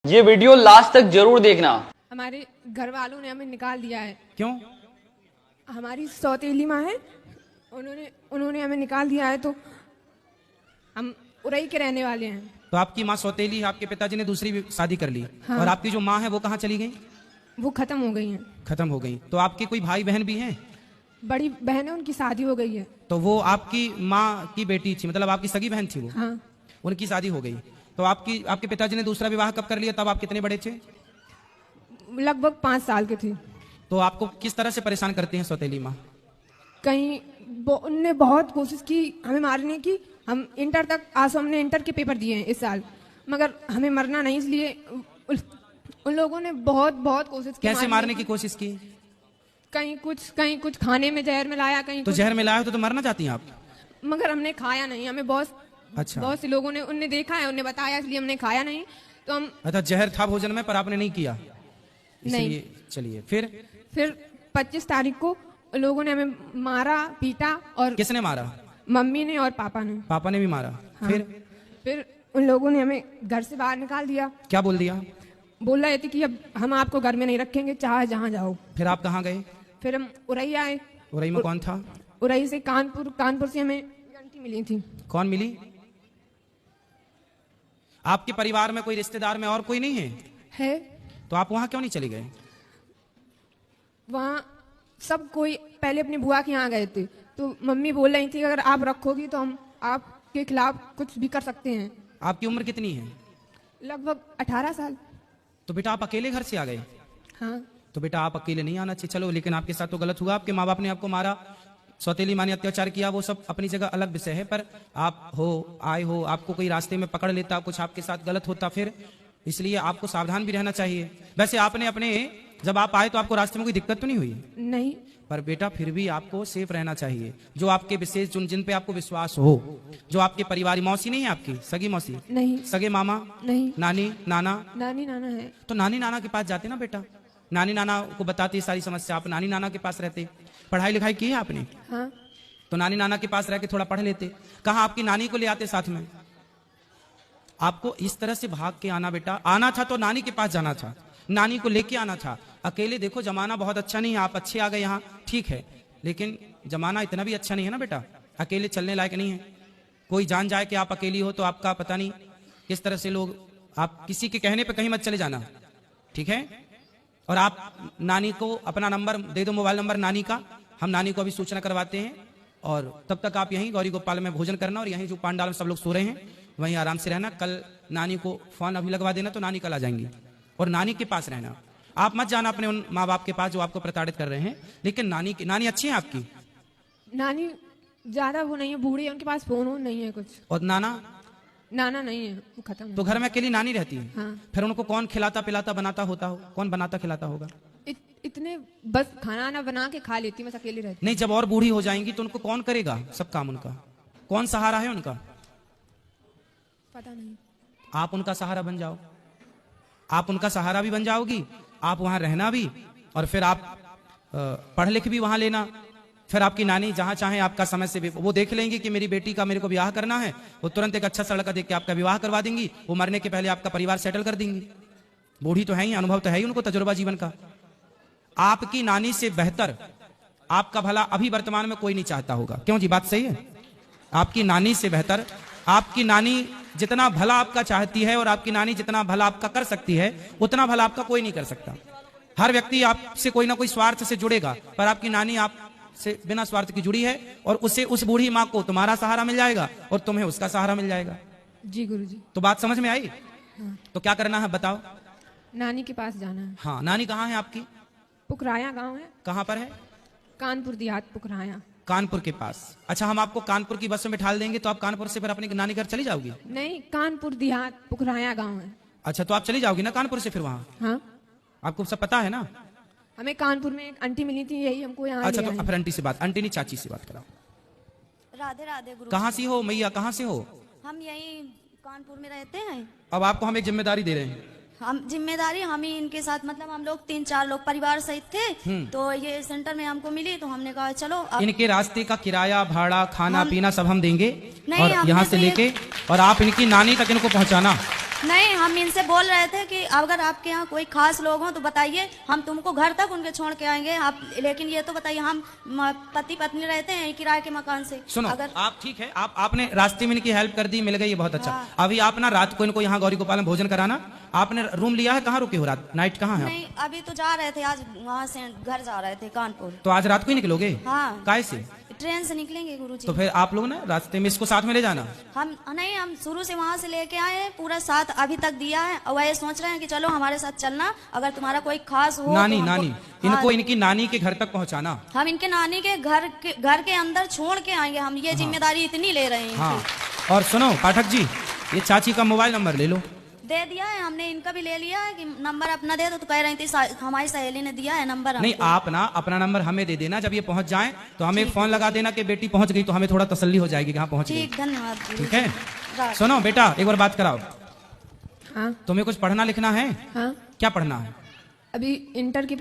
ये video last तक जरूर देखना। हमारे घर वालों ने हमें निकाल दिया है। क्यों? हमारी सौतेली माँ है, उन्होंने हमें निकाल दिया है, तो हम उरई के रहने वाले हैं। तो आपकी माँ सौतेली है, आपके पिताजी ने दूसरी भी शादी कर ली। हाँ। और आपकी जो माँ है वो कहाँ चली गई? वो खत्म हो गई हैं। खत्म हो गई। तो आपके कोई भाई बहन भी हैं? बड़ी बहन है, उनकी शादी हो गई है। तो वो आपकी माँ की बेटी थी, मतलब आपकी सगी बहन थी वो? हाँ। उनकी शादी हो गई। तो आपके पिताजी ने दूसरा विवाह कब कर लिया? तब आप कितने बड़े थे? लगभग 5 साल के थे। तो आपको किस तरह से परेशान करती हैं सौतेली माँ? कहीं उनने बहुत कोशिश की हमें मारने की। हम इंटर तक आज हमने इंटर के पेपर दिए हैं इस साल, मगर हमें मरना नहीं, इसलिए उन लोगों ने बहुत बहुत कोशिश की। कैसे मारने की कोशिश की? कहीं कुछ खाने में जहर मिलाया, कहीं तो जहर मिलाया तो मरना चाहती हैं आप? मगर हमने खाया नहीं। हमें अच्छा। बहुत से लोगों ने उनने देखा है, उनने बताया, इसलिए हमने खाया नहीं। तो हम अच्छा, जहर था भोजन में पर आपने नहीं किया? नहीं। चलिए फिर 25 तारीख को लोगों ने हमें मारा, पीटा। और किसने मारा? मम्मी ने और पापा ने। पापा ने भी मारा। हाँ। फिर उन लोगों ने हमें घर से बाहर निकाल दिया। क्या बोल दिया? बोल रहे थे कि अब हम आपको घर में नहीं रखेंगे, चाहे जहाँ जाओ। फिर आप कहाँ गए? फिर हम उरई आए। उरई में कौन था? उरई से कानपुर से हमें आंटी मिली थी। कौन मिली? आपके परिवार में कोई रिश्तेदार में और कोई नहीं है? तो आप वहां क्यों नहीं चले गए? वहाँ सब कोई पहले अपनी बुआ के यहाँ गए थे, तो मम्मी बोल रही थी अगर आप रखोगी तो हम आपके खिलाफ कुछ भी कर सकते हैं। आपकी उम्र कितनी है? लगभग 18 साल। तो बेटा आप अकेले घर से आ गए? हाँ। तो बेटा आप अकेले नहीं आना चाहिए, चलो, लेकिन आपके साथ तो गलत हुआ। आपके माँ बाप ने आपको मारा, सौतेली माँ ने अत्याचार किया, वो सब अपनी जगह अलग विषय है। पर आप आए हो, आपको कोई रास्ते में पकड़ लेता, कुछ आपके साथ गलत होता, फिर इसलिए आपको सावधान भी रहना चाहिए। वैसे आपने जब आप आए तो आपको रास्ते में कोई दिक्कत तो नहीं हुई? नहीं। पर बेटा फिर भी आपको सेफ रहना चाहिए। जो आपके विशेष जिन पे आपको विश्वास हो, जो आपके परिवार, मौसी नहीं है आपकी? सगी मौसी नहीं। सगे मामा नहीं। नानी नाना? नानी नाना है। तो नानी नाना के पास जाते ना बेटा, नानी नाना को बताती सारी समस्या, आप नानी नाना के पास रहते। पढ़ाई लिखाई की है आपने? हाँ। तो नानी नाना के पास रह के थोड़ा पढ़ लेते। कहाँ आपकी नानी को ले आते साथ में? आपको इस तरह से भाग के आना बेटा, आना था तो नानी के पास जाना था, नानी को लेके आना था। अकेले देखो जमाना बहुत अच्छा नहीं है, आप अच्छे आ गए यहाँ, ठीक है, लेकिन जमाना इतना भी अच्छा नहीं है ना बेटा, अकेले चलने लायक नहीं है। कोई जान जाए कि आप अकेली हो तो आपका पता नहीं किस तरह से लोग, आप किसी के कहने पे कहीं मत चले जाना, ठीक है? और आप नानी को अपना नंबर दे दो, मोबाइल नंबर नानी का, हम नानी को अभी सूचना करवाते हैं। और तब तक आप यहीं गौरी गोपाल में भोजन करना, और यहीं जो पांडाल में सब लोग सो रहे हैं वहीं आराम से रहना। कल नानी को फोन अभी लगवा देना, तो नानी कल आ जाएंगी, और नानी के पास रहना। आप मत जाना अपने उन माँ बाप के पास जो आपको प्रताड़ित कर रहे हैं, लेकिन नानी अच्छी है आपकी? नानी ज्यादा वो नहीं है, बूढ़ी है, उनके पास फोन नहीं है कुछ। और नाना नहीं है, वो खत्म है। तो घर में अकेली नानी रहती है? हाँ। फिर उनको कौन खिलाता पिलाता बनाता होता हो? कौन बनाता खिलाता होगा? इतने बस खाना ना बना के खा लेती, बस अकेली रहती। नहीं, जब और बूढ़ी हो जाएंगी तो उनको कौन करेगा सब काम? उनका कौन सहारा है उनका? पता नहीं। आप उनका सहारा बन जाओ, आप उनका सहारा भी बन जाओगी, आप वहां रहना भी, और फिर आप पढ़ लिख भी वहां लेना। फिर आपकी नानी जहां चाहे आपका समय से वो देख लेंगी कि मेरी बेटी का मेरे को विवाह करना है, वो तुरंत एक अच्छा सा लड़का देख के आपका विवाह करवा देंगी। वो मरने के पहले आपका परिवार सेटल कर देंगी। बूढ़ी तो है ही, अनुभव तो है ही उनको, तजुर्बा जीवन का। आपकी नानी से बेहतर आपका भला अभी वर्तमान में कोई नहीं चाहता होगा, क्यों जी? बात सही है? आपकी नानी से बेहतर, आपकी नानी जितना भला आपका चाहती है और आपकी नानी जितना भला आपका कर सकती है, उतना भला आपका कोई नहीं कर सकता। हर व्यक्ति आपसे कोई ना कोई स्वार्थ से जुड़ेगा, पर आपकी नानी आपसे बिना स्वार्थ की जुड़ी है, और उससे उस बूढ़ी माँ को तुम्हारा सहारा मिल जाएगा और तुम्हें उसका सहारा मिल जाएगा। जी गुरुजी। तो बात समझ में आई? हाँ। तो क्या करना है बताओ? नानी के पास जाना है। हाँ, नानी कहाँ है आपकी? पुखराया गांव है। कहाँ पर है? कानपुर देहात, पुखराया। कानपुर के पास। अच्छा, हम आपको कानपुर की बस में बिठा देंगे, तो आप कानपुर से फिर अपने नानी घर चली जाओगी? नहीं, कानपुर देहात पुखराया गांव है। अच्छा, तो आप चली जाओगी ना कानपुर से फिर वहां? हाँ। आपको सब पता है ना? हमें कानपुर में एक आंटी मिली थी, यही हमको यहाँ अच्छा, ले तो आए। फिर आंटी से बात, आंटी नहीं चाची से बात कराओ। राधे राधे गुरु। कहाँ से हो मैया, कहाँ से हो? हम यही कानपुर में रहते हैं। अब आपको हम एक जिम्मेदारी दे रहे हैं। हम जिम्मेदारी हम ही इनके साथ, मतलब हम लोग 3-4 लोग परिवार सहित थे, तो ये सेंटर में हमको मिली, तो हमने कहा चलो इनके रास्ते का किराया भाड़ा खाना पीना सब हम देंगे, नहीं, और हमने यहाँ से तो लेके और आप इनकी नानी तक इनको पहुँचाना। नहीं, हम इनसे बोल रहे थे कि अगर आपके यहाँ कोई खास लोग हो तो बताइए, हम तुमको घर तक उनके छोड़ के आएंगे आप, लेकिन ये तो बताइए, हम पति पत्नी रहते हैं किराए के मकान से। सुनो, अगर आप ठीक है, आपने रास्ते में इनकी हेल्प कर दी, मिल गई, ये बहुत अच्छा। अभी आप ना रात को इनको यहाँ गौरी गोपाल में भोजन कराना। आपने रूम लिया है, कहाँ रुके हो रात, नाइट कहाँ है? नहीं, अभी तो जा रहे थे, आज वहाँ से घर जा रहे थे कानपुर। तो आज रात को ही निकलोगे? हाँ, काय से? ट्रेन से निकलेंगे गुरुजी। तो फिर आप लोग ना रास्ते में इसको साथ में ले जाना। हम नहीं, हम शुरू से वहाँ से लेके आए हैं, पूरा साथ अभी तक दिया है, और वह सोच रहे हैं कि चलो हमारे साथ चलना, अगर तुम्हारा कोई खास हो नानी, तो नानी इनको इनकी नानी के घर तक पहुँचाना। हम इनके नानी के घर के अंदर छोड़ के आएंगे, हम ये जिम्मेदारी इतनी ले रहे हैं। हाँ, और सुनो पाठक जी, ये चाची का मोबाइल नंबर ले लो। दे दिया है हमने, इनका भी ले लिया है कि नंबर अपना दे दो, तो कह रही थी हमारी सहेली ने दिया है नंबर। नहीं, आप ना अपना नंबर हमें दे देना, जब ये पहुंच जाए तो हमें फोन लगा देना कि बेटी पहुंच गई, तो हमें थोड़ा तसल्ली हो जाएगी कहाँ पहुंच गई। ठीक, धन्यवाद। ठीक है, सुनो बेटा, एक बार बात कराओ। हाँ तुम्हें कुछ पढ़ना लिखना है? हाँ, क्या पढ़ना है? अभी इंटर के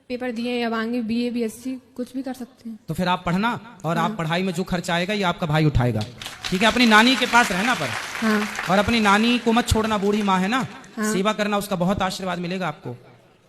पेपर दिए हैं, अब आगे BA BSc कुछ भी कर सकते हैं। तो फिर आप पढ़ना, और आप पढ़ाई में जो खर्चा आएगा ये आपका भाई उठाएगा। ठीक है, अपनी नानी के पास रहना पर। हाँ और अपनी नानी को मत छोड़ना, बूढ़ी माँ है ना। सेवा करना, उसका बहुत आशीर्वाद मिलेगा आपको।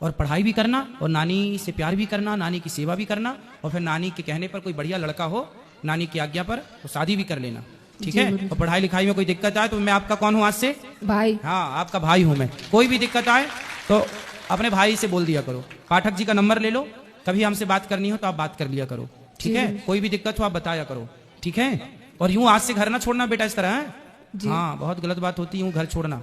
और पढ़ाई भी करना, और नानी से प्यार भी करना, नानी की सेवा भी करना, और फिर नानी के कहने पर कोई बढ़िया लड़का हो, नानी की आज्ञा पर, तो शादी भी कर लेना। ठीक है, और पढ़ाई लिखाई में कोई दिक्कत आए तो मैं आपका कौन हूँ आज से? भाई। हाँ, आपका भाई हूँ मैं। कोई भी दिक्कत आए तो अपने भाई से बोल दिया करो। पाठक जी का नंबर ले लो, कभी हमसे बात करनी हो तो आप बात कर लिया करो। ठीक है, कोई भी दिक्कत हो आप बताया करो। ठीक है, और यूं आज से घर ना छोड़ना बेटा, इस तरह है। हाँ, बहुत गलत बात होती है यूं घर छोड़ना।